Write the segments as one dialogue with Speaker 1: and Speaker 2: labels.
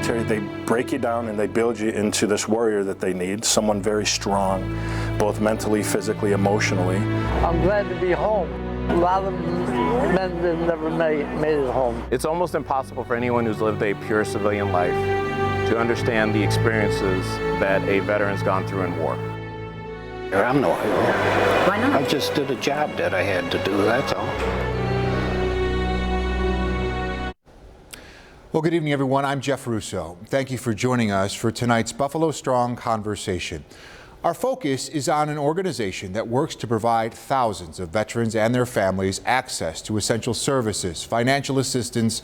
Speaker 1: military, they break you down and they build you into this warrior that they need, someone very strong, both mentally, physically, emotionally.
Speaker 2: I'm glad to be home. A lot of men that never made it home.
Speaker 3: It's almost impossible for anyone who's lived a pure civilian life to understand the experiences that a veteran's gone through in war.
Speaker 4: I'm no hero.
Speaker 5: Why not?
Speaker 4: I just did a job that I had to do, that's all.
Speaker 6: Well, good evening, everyone. I'm Jeff Russo. Thank you for joining us for tonight's Buffalo Strong Conversation. Our focus is on an organization that works to provide thousands of veterans and their families access to essential services, financial assistance,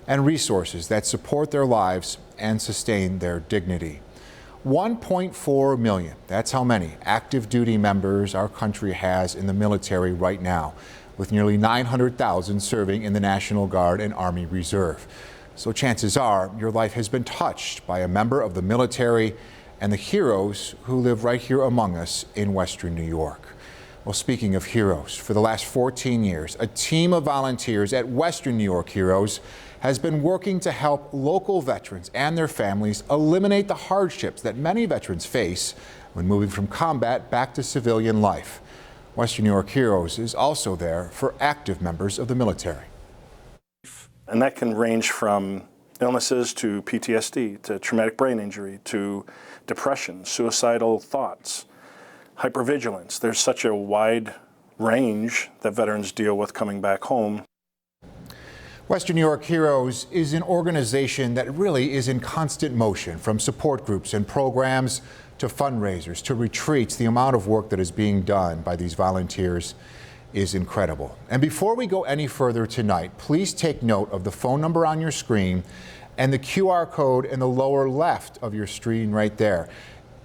Speaker 6: and resources that support their lives and sustain their dignity. 1.4 million, that's how many active duty members our country has in the military right now, with nearly 900,000 serving in the National Guard and Army Reserve. So chances are your life has been touched by a member of the military and the heroes who live right here among us in Western New York. Well, speaking of heroes, for the last 14 years, a team of volunteers at Western New York Heroes has been working to help local veterans and their families eliminate the hardships that many veterans face when moving from combat back to civilian life. Western New York Heroes is also there for active members of the military.
Speaker 1: And that can range from illnesses to PTSD, to traumatic brain injury, to depression, suicidal thoughts, hypervigilance. There's such a wide range that veterans deal with coming back home.
Speaker 6: Western New York Heroes is an organization that really is in constant motion, from support groups and programs to fundraisers to retreats. The amount of work that is being done by these volunteers is incredible. And before we go any further tonight, please take note of the phone number on your screen and the QR code in the lower left of your screen right there.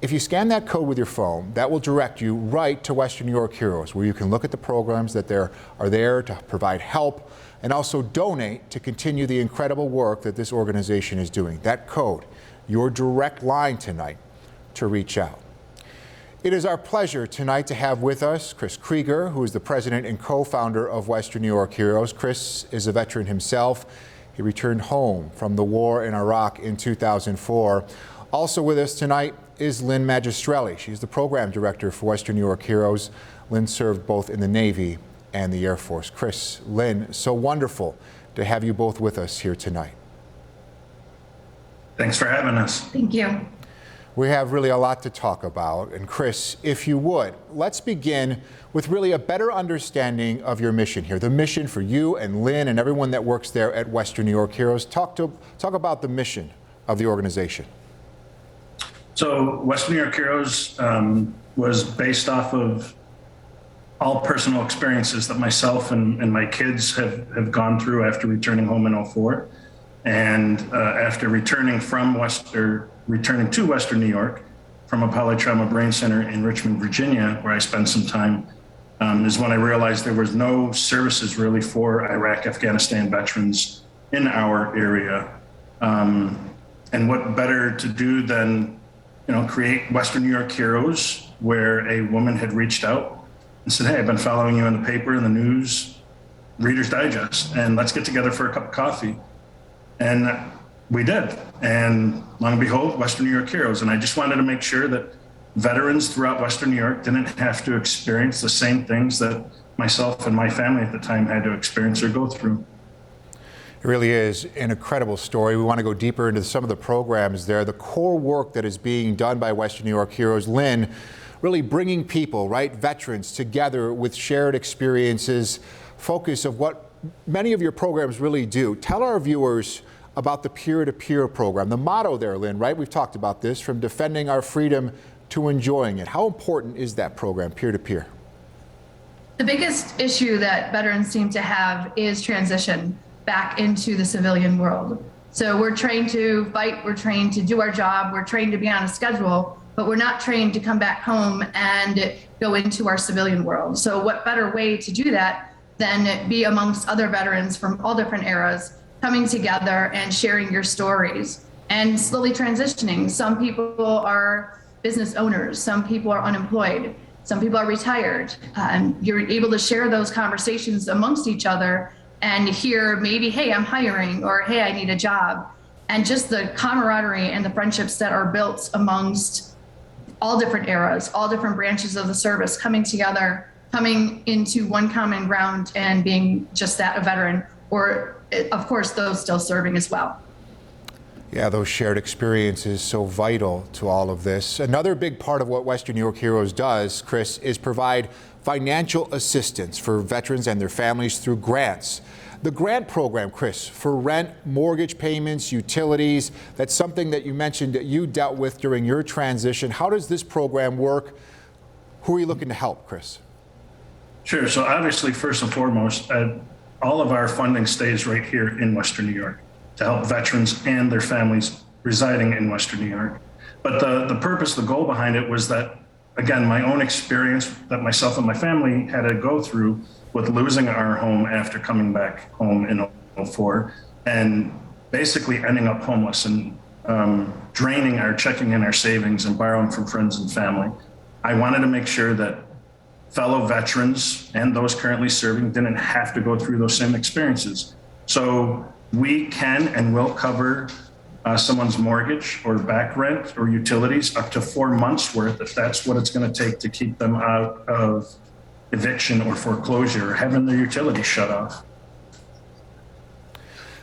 Speaker 6: If you scan that code with your phone, that will direct you right to Western New York Heroes, where you can look at the programs that are there to provide help and also donate to continue the incredible work that this organization is doing. That code, your direct line tonight to reach out. It is our pleasure tonight to have with us Chris Krieger, who is the president and co-founder of Western New York Heroes. Chris is a veteran himself. He returned home from the war in Iraq in 2004. Also with us tonight is Lynn Magistrelli. She's the program director for Western New York Heroes. Lynn served both in the Navy and the Air Force. Chris, Lynn, so wonderful to have you both with us here tonight.
Speaker 7: Thanks for having us.
Speaker 5: Thank you.
Speaker 6: We have really a lot to talk about. And Chris, if you would, let's begin with really a better understanding of your mission here, the mission for you and Lynn and everyone that works there at Western New York Heroes. Talk about the mission of the organization.
Speaker 7: So Western New York Heroes was based off of all personal experiences that myself and my kids have gone through after returning home in 2004. And after returning to Western New York from a polytrauma brain center in Richmond, Virginia, where I spent some time, is when I realized there was no services really for Iraq, Afghanistan veterans in our area. And what better to do than, create Western New York Heroes, where a woman had reached out and said, hey, I've been following you in the paper and the news, Reader's Digest, and let's get together for a cup of coffee. And we did. And lo and behold, Western New York Heroes. And I just wanted to make sure that veterans throughout Western New York didn't have to experience the same things that myself and my family at the time had to experience or go through.
Speaker 6: It really is an incredible story. We want to go deeper into some of the programs there, the core work that is being done by Western New York Heroes. Lynn, really bringing people, right, veterans together with shared experiences, focus of what many of your programs really do. Tell our viewers about the peer-to-peer program. The motto there, Lynn, right? We've talked about this, from defending our freedom to enjoying it. How important is that program, peer-to-peer?
Speaker 5: The biggest issue that veterans seem to have is transition back into the civilian world. So we're trained to fight, we're trained to do our job, we're trained to be on a schedule, but we're not trained to come back home and go into our civilian world. So what better way to do that than be amongst other veterans from all different eras, coming together and sharing your stories and slowly transitioning. Some people are business owners, some people are unemployed, some people are retired. You're able to share those conversations amongst each other and hear maybe, hey, I'm hiring, or hey, I need a job. and just the camaraderie and the friendships that are built amongst all different eras, all different branches of the service coming together, coming into one common ground and being just that, a veteran, or of course, those still serving as well.
Speaker 6: Yeah, those shared experiences so vital to all of this. Another big part of what Western New York Heroes does, Chris, is provide financial assistance for veterans and their families through grants. The grant program, Chris, for rent, mortgage payments, utilities, that's something that you mentioned that you dealt with during your transition. How does this program work? Who are you looking to help, Chris?
Speaker 7: Sure. So obviously, first and foremost, all of our funding stays right here in Western New York to help veterans and their families residing in Western New York. But the purpose, the goal behind it was that, again, my own experience that myself and my family had to go through with losing our home after coming back home in 2004 and basically ending up homeless and draining our checking in our savings and borrowing from friends and family. I wanted to make sure that fellow veterans and those currently serving didn't have to go through those same experiences. So we can and will cover someone's mortgage or back rent or utilities up to 4 months worth, if that's what it's going to take to keep them out of eviction or foreclosure or having their utilities shut off.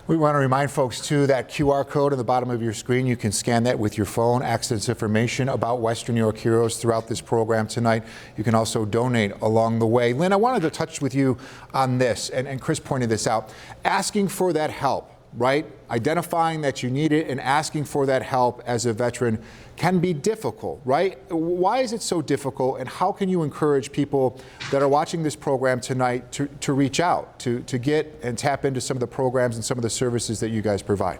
Speaker 6: We want to remind folks, too, that QR code on the bottom of your screen, you can scan that with your phone, access information about Western New York Heroes throughout this program tonight. You can also donate along the way. Lynn, I wanted to touch with you on this, and Chris pointed this out. Asking for that help, right? Identifying that you need it and asking for that help as a veteran can be difficult, right? Why is it so difficult, and how can you encourage people that are watching this program tonight to reach out, to get and tap into some of the programs and some of the services that you guys provide?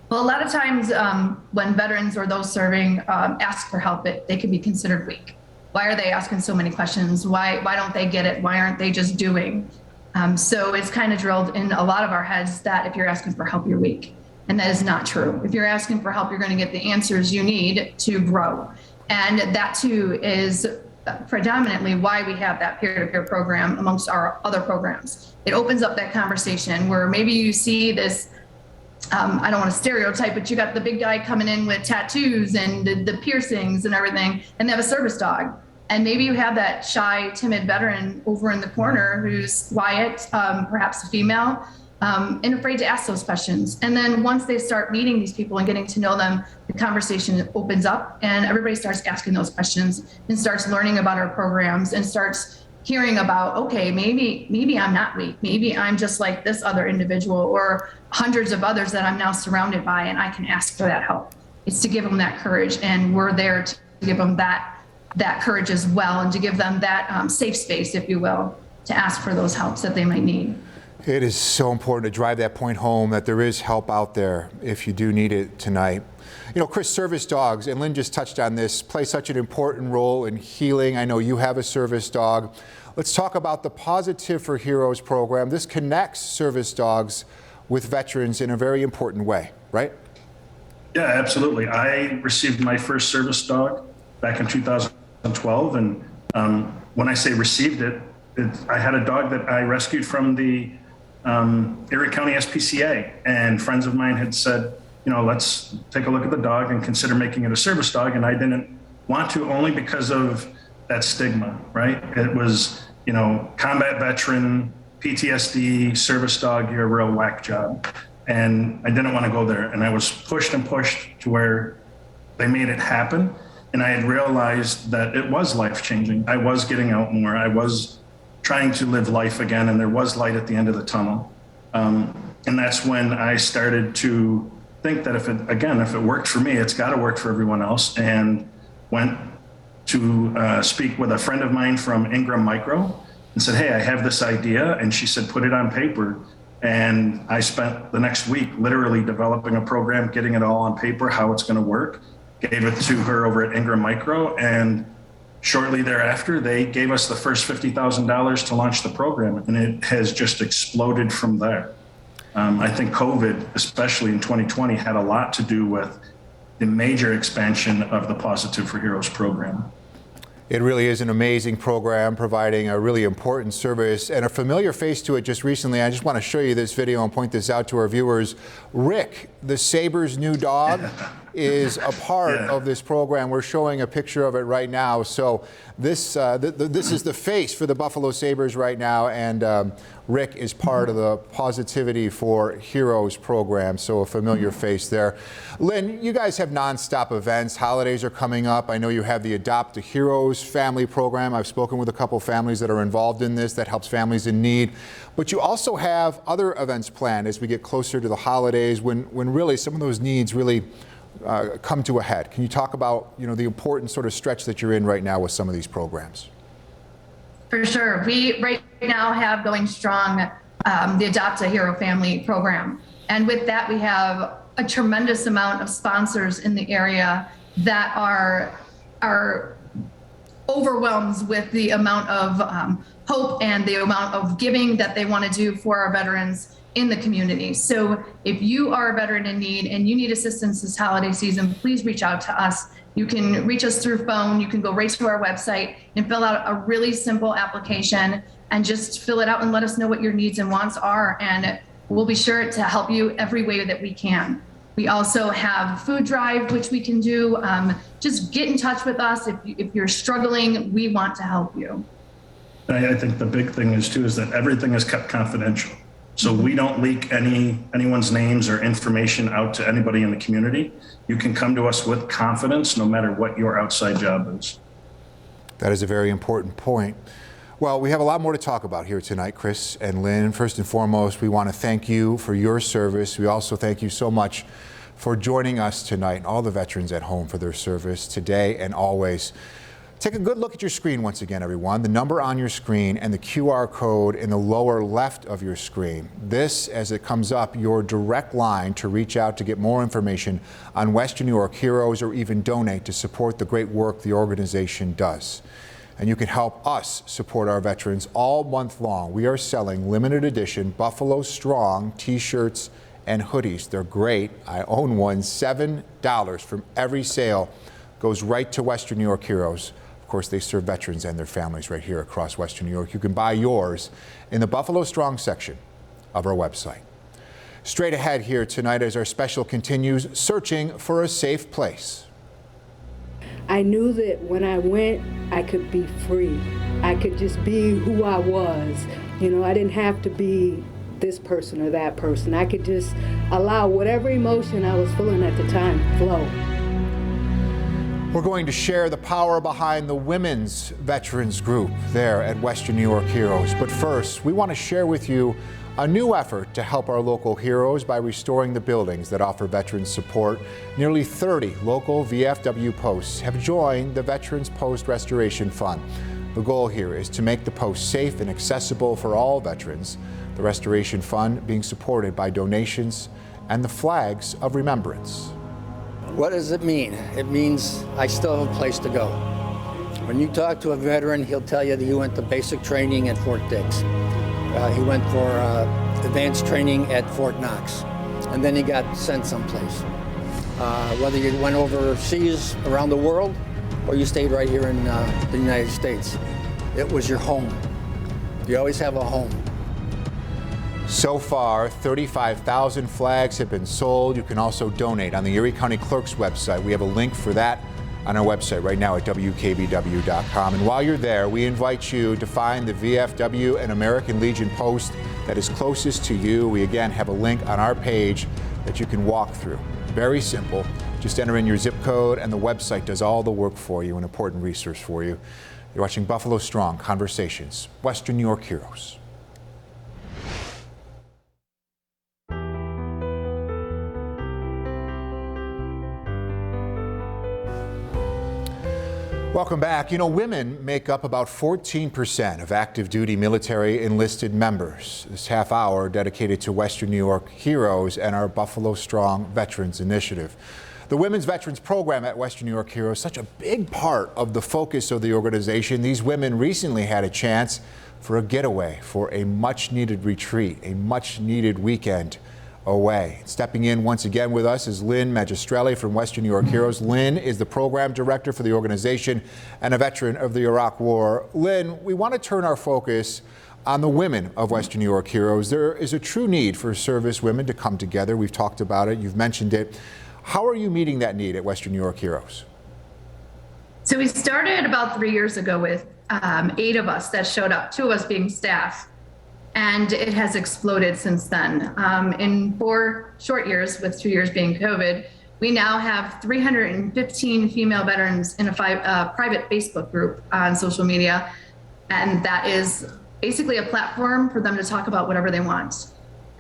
Speaker 5: Well, a lot of times when veterans or those serving ask for help, they can be considered weak. Why are they asking so many questions? Why don't they get it? Why aren't they just doing? So it's kind of drilled in a lot of our heads that if you're asking for help, you're weak. And that is not true. If you're asking for help, you're going to get the answers you need to grow. And that too is predominantly why we have that peer-to-peer program amongst our other programs. It opens up that conversation where maybe you see this, I don't want to stereotype, but you got the big guy coming in with tattoos and the piercings and everything, and they have a service dog. And maybe you have that shy, timid veteran over in the corner who's quiet, perhaps a female, and afraid to ask those questions. And then once they start meeting these people and getting to know them, the conversation opens up and everybody starts asking those questions and starts learning about our programs and starts hearing about, okay, maybe I'm not weak. Maybe I'm just like this other individual or hundreds of others that I'm now surrounded by, and I can ask for that help. It's to give them that courage, and we're there to give them that courage as well, and to give them that safe space, if you will, to ask for those helps that they might need.
Speaker 6: It is so important to drive that point home that there is help out there if you do need it tonight. You know, Chris, service dogs, and Lynn just touched on this, play such an important role in healing. I know you have a service dog. Let's talk about the Positive for Heroes program. This connects service dogs with veterans in a very important way, right?
Speaker 7: Yeah, absolutely. I received my first service dog back in 2012. And when I say received it, I had a dog that I rescued from the Erie County SPCA, and friends of mine had said, you know, let's take a look at the dog and consider making it a service dog. And I didn't want to, only because of that stigma, right? It was, you know, combat veteran, PTSD, service dog, you're a real whack job. And I didn't want to go there. And I was pushed and pushed to where they made it happen. And I had realized that it was life-changing. I was getting out more. I was trying to live life again, and there was light at the end of the tunnel. And that's when I started to think that if it worked for me, it's got to work for everyone else, and went to speak with a friend of mine from Ingram Micro and said, hey, I have this idea. And she said, put it on paper. And I spent the next week literally developing a program, getting it all on paper, how it's going to work, gave it to her over at Ingram Micro. And shortly thereafter, they gave us the first $50,000 to launch the program, and it has just exploded from there. I think COVID, especially in 2020, had a lot to do with the major expansion of the Positive for Heroes program.
Speaker 6: It really is an amazing program, providing a really important service and a familiar face to it just recently. I just want to show you this video and point this out to our viewers. Rick, the Sabres' new dog, is a part of this program. We're showing a picture of it right now. So this this is the face for the Buffalo Sabres right now, and Rick is part of the Positivity for Heroes program, so a familiar face there. Lynn, you guys have nonstop events. Holidays are coming up. I know you have the Adopt a Heroes family program. I've spoken with a couple families that are involved in this that helps families in need. But you also have other events planned as we get closer to the holidays when really some of those needs really come to a head. Can you talk about, the important sort of stretch that you're in right now with some of these programs?
Speaker 5: For sure. We right now have going strong the Adopt a Hero family program. And with that, we have a tremendous amount of sponsors in the area that are overwhelmed with the amount of hope and the amount of giving that they want to do for our veterans in the community. So if you are a veteran in need and you need assistance this holiday season, please reach out to us. You can reach us through phone. You can go right to our website and fill out a really simple application and just fill it out and let us know what your needs and wants are. And we'll be sure to help you every way that we can. We also have food drive, which we can do. Just get in touch with us. If you're struggling, we want to help you.
Speaker 7: I think the big thing is that everything is kept confidential. So we don't leak anyone's names or information out to anybody in the community. You can come to us with confidence no matter what your outside job is.
Speaker 6: That is a very important point. Well, we have a lot more to talk about here tonight, Chris and Lynn. First and foremost, we want to thank you for your service. We also thank you so much for joining us tonight and all the veterans at home for their service today and always. Take a good look at your screen once again, everyone. The number on your screen and the QR code in the lower left of your screen. This, as it comes up, your direct line to reach out to get more information on Western New York Heroes or even donate to support the great work the organization does. And you can help us support our veterans all month long. We are selling limited edition Buffalo Strong t-shirts and hoodies. They're great. I own one. $7 from every sale goes right to Western New York Heroes. Of course, they serve veterans and their families right here across Western New York. You can buy yours in the Buffalo Strong section of our website. Straight ahead here tonight as our special continues, searching for a safe place.
Speaker 8: I knew that when I went, I could be free. I could just be who I was. I didn't have to be this person or that person. I could just allow whatever emotion I was feeling at the time flow.
Speaker 6: We're going to share the power behind the Women's Veterans Group there at Western New York Heroes. But first, we want to share with you a new effort to help our local heroes by restoring the buildings that offer veterans support. Nearly 30 local VFW posts have joined the Veterans Post Restoration Fund. The goal here is to make the post safe and accessible for all veterans. The Restoration Fund being supported by donations and the flags of remembrance.
Speaker 9: What does it mean? It means I still have a place to go. When you talk to a veteran, he'll tell you that he went to basic training at Fort Dix. He went for advanced training at Fort Knox, and then he got sent someplace. Whether you went overseas around the world or you stayed right here in the United States, it was your home. You always have a home.
Speaker 6: So far, 35,000 flags have been sold. You can also donate on the Erie County Clerk's website. We have a link for that on our website right now at WKBW.com. And while you're there, we invite you to find the VFW and American Legion post that is closest to you. We again have a link on our page that you can walk through. Very simple. Just enter in your zip code and the website does all the work for you, an important resource for you. You're watching Buffalo Strong Conversations, Western New York Heroes. Welcome back. Women make up about 14% of active duty military enlisted members. This half hour dedicated to Western New York Heroes and our Buffalo Strong Veterans Initiative. The Women's Veterans Program at Western New York Heroes, such a big part of the focus of the organization. These women recently had a chance for a getaway, for a much needed retreat, a much needed weekend away. Stepping in once again with us is Lynn Magistrelli from Western New York Heroes. Lynn is the program director for the organization and a veteran of the Iraq War. Lynn, we want to turn our focus on the women of Western New York Heroes. There is a true need for service women to come together. We've talked about it. You've mentioned it. How are you meeting that need at Western New York Heroes?
Speaker 5: So we started about 3 years ago with 8 of us that showed up, 2 of us being staff, and it has exploded since then. In 4 short years, with 2 years being COVID, we now have 315 female veterans in a private Facebook group on social media, and that is basically a platform for them to talk about whatever they want.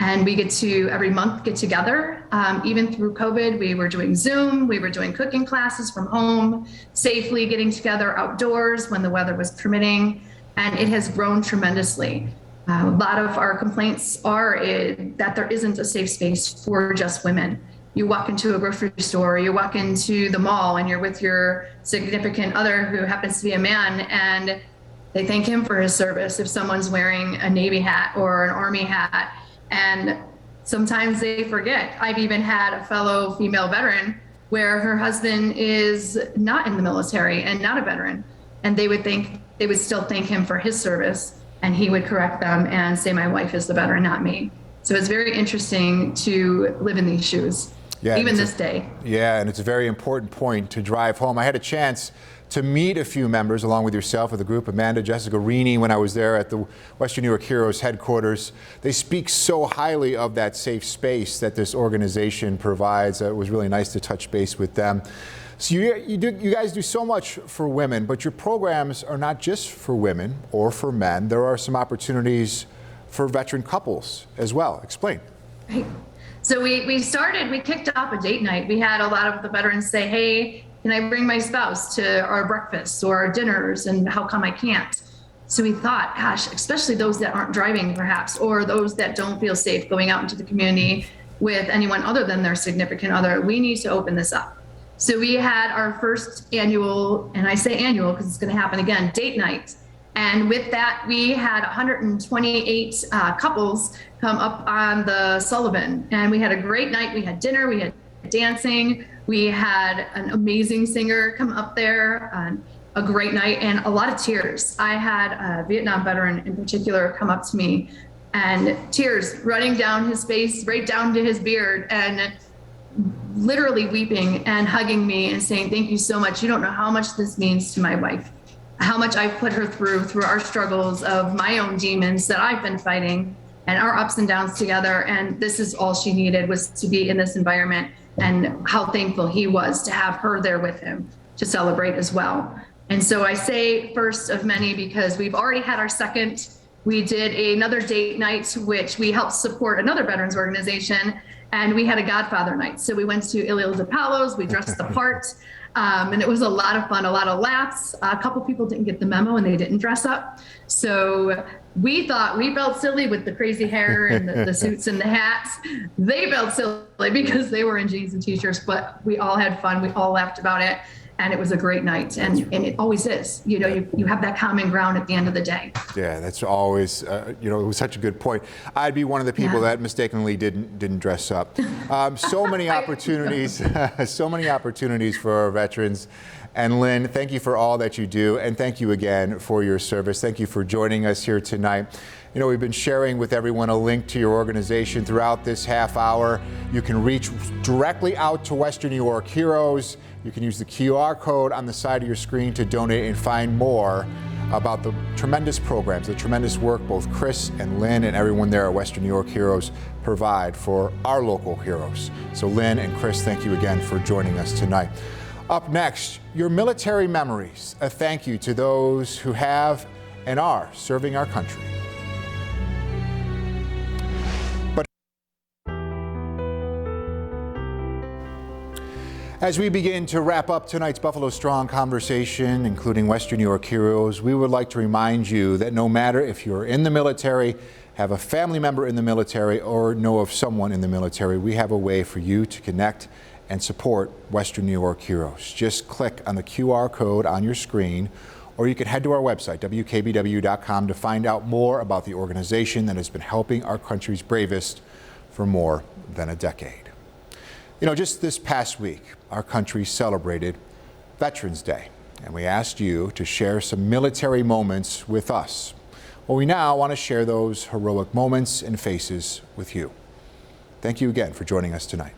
Speaker 5: And we get to every month get together. Even through COVID, we were doing Zoom, we were doing cooking classes from home, safely getting together outdoors when the weather was permitting, and it has grown tremendously. A lot of our complaints are that there isn't a safe space for just women. You walk into a grocery store, you walk into the mall, and you're with your significant other who happens to be a man, and they thank him for his service if someone's wearing a Navy hat or an Army hat. And sometimes they forget. I've even had a fellow female veteran where her husband is not in the military and not a veteran, and they would still thank him for his service, and he would correct them and say, my wife is the veteran, not me. So it's very interesting to live in these shoes, even this day.
Speaker 6: Yeah, and it's a very important point to drive home. I had a chance to meet a few members, along with yourself, of the group, Amanda, Jessica Rini, when I was there at the Western New York Heroes headquarters. They speak so highly of that safe space that this organization provides. It was really nice to touch base with them. So you guys do so much for women, but your programs are not just for women or for men. There are some opportunities for veteran couples as well. Explain.
Speaker 5: Right. So we kicked off a date night. We had a lot of the veterans say, hey, can I bring my spouse to our breakfasts or our dinners, and how come I can't? So we thought, gosh, especially those that aren't driving perhaps, or those that don't feel safe going out into the community with anyone other than their significant other, we need to open this up. So we had our first annual, and I say annual because it's going to happen again, date night. And with that, we had 128 couples come up on the Sullivan, and we had a great night. We had dinner, we had dancing, we had an amazing singer come up there, a great night, and a lot of tears. I had a Vietnam veteran in particular come up to me, and tears running down his face, right down to his beard, and literally weeping and hugging me and saying, thank you so much. You don't know how much this means to my wife, how much I've put her through our struggles of my own demons that I've been fighting, and our ups and downs together. And this is all she needed, was to be in this environment, and how thankful he was to have her there with him to celebrate as well. And so I say first of many because we've already had our second. We did another date night, which we helped support another veterans organization, and we had a Godfather night. So we went to Ilil de Palos, we dressed the part, and it was a lot of fun, a lot of laughs. A couple people didn't get the memo and they didn't dress up. So we felt silly with the crazy hair and the suits and the hats. They felt silly because they were in jeans and t-shirts, but we all had fun. We all laughed about it, and it was a great night. And it always is. You know, you have that common ground at the end of the day.
Speaker 6: Yeah, that's always, it was such a good point. I'd be one of the people that mistakenly didn't dress up. So many opportunities, so many opportunities for our veterans. And Lynn, thank you for all that you do, and thank you again for your service. Thank you for joining us here tonight. You know, we've been sharing with everyone a link to your organization throughout this half hour. You can reach directly out to Western New York Heroes. You can use the QR code on the side of your screen to donate and find more about the tremendous programs, the tremendous work both Chris and Lynn and everyone there at Western New York Heroes provide for our local heroes. So Lynn and Chris, thank you again for joining us tonight. Up next, your military memories. A thank you to those who have and are serving our country. As we begin to wrap up tonight's Buffalo Strong conversation, including Western New York Heroes, we would like to remind you that no matter if you're in the military, have a family member in the military, or know of someone in the military, we have a way for you to connect and support Western New York Heroes. Just click on the QR code on your screen, or you can head to our website, WKBW.com, to find out more about the organization that has been helping our country's bravest for more than a decade. You know, just this past week, our country celebrated Veterans Day, and we asked you to share some military moments with us. Well, we now want to share those heroic moments and faces with you. Thank you again for joining us tonight.